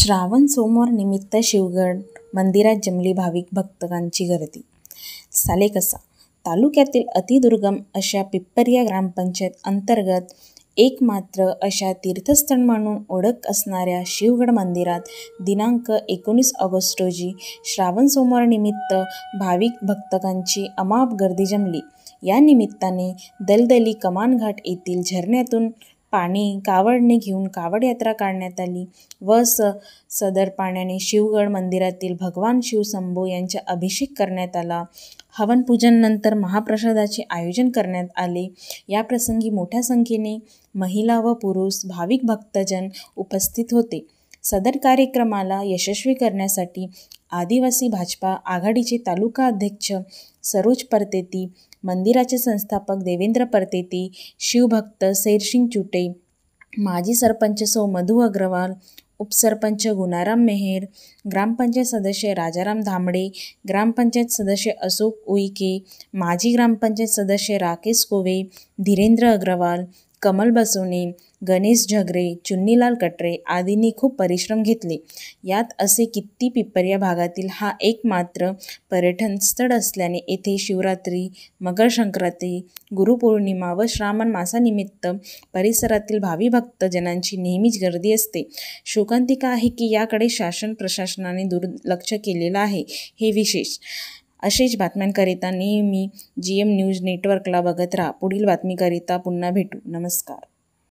श्रावण सोमवार निमित्त शिवगड मंदिरात जमली भाविक भक्तांची गर्दी. सालेकसा तालुक्यातील अतिदुर्गम अशा पिप्परिया ग्रामपंचायत अंतर्गत एकमात्र अशा तीर्थस्थळ म्हणून ओळख असणाऱ्या शिवगड मंदिरात दिनांक 19 ऑगस्ट रोजी श्रावण सोमवार निमित्त भाविक भक्तांची अमाप गर्दी जमली. या निमित्ताने दलदली कमान घाट येथील झरण्यातून पाणी कावडने घेऊन कावड यात्रा काढण्यात आली व सदर पाण्याने शिवगड मंदिरातील भगवान शिवशंभो यांचा अभिषेक करण्यात आला. हवन पूजन नंतर महाप्रसादाचे आयोजन करण्यात आले. या प्रसंगी मोठ्या संख्येने महिला व पुरुष भाविक भक्तजन उपस्थित होते. सदर कार्यक्रमाला यशस्वी करण्यासाठी आदिवासी भाजपा आघाडीचे तालुका अध्यक्ष सरोज परतेती, मंदिराचे संस्थापक देवेंद्र परतेती, शिवभक्त सैरसिंग चुटे, माजी सरपंच सौ मधु अग्रवाल, उपसरपंच गुणाराम मेहेर, ग्रामपंचायत सदस्य राजाराम धामडे, ग्रामपंचायत सदस्य अशोक उईके, माजी ग्रामपंचायत सदस्य राकेश कोवे, धीरेंद्र अग्रवाल, कमल बसवणे, गणेश झगरे, चुन्नीलाल कटरे आदींनी खूप परिश्रम घेतले. यात असे किती पिप्परिया भागातील हा एकमात्र पर्यटन स्थळ असल्याने येथे शिवरात्री, मकर संक्रांती, गुरुपौर्णिमा व श्रावण मासानिमित्त परिसरातील भावी भक्तजनांची नेहमीच गर्दी असते. शोकांतिका आहे की याकडे शासन प्रशासनाने दुर्लक्ष केलेलं आहे, हे विशेष. असेच बातम्यांकरिता नेहमी GM न्यूज नेटवर्कला बघत राहा. पुढील बातमीकरिता पुन्हा भेटू. नमस्कार.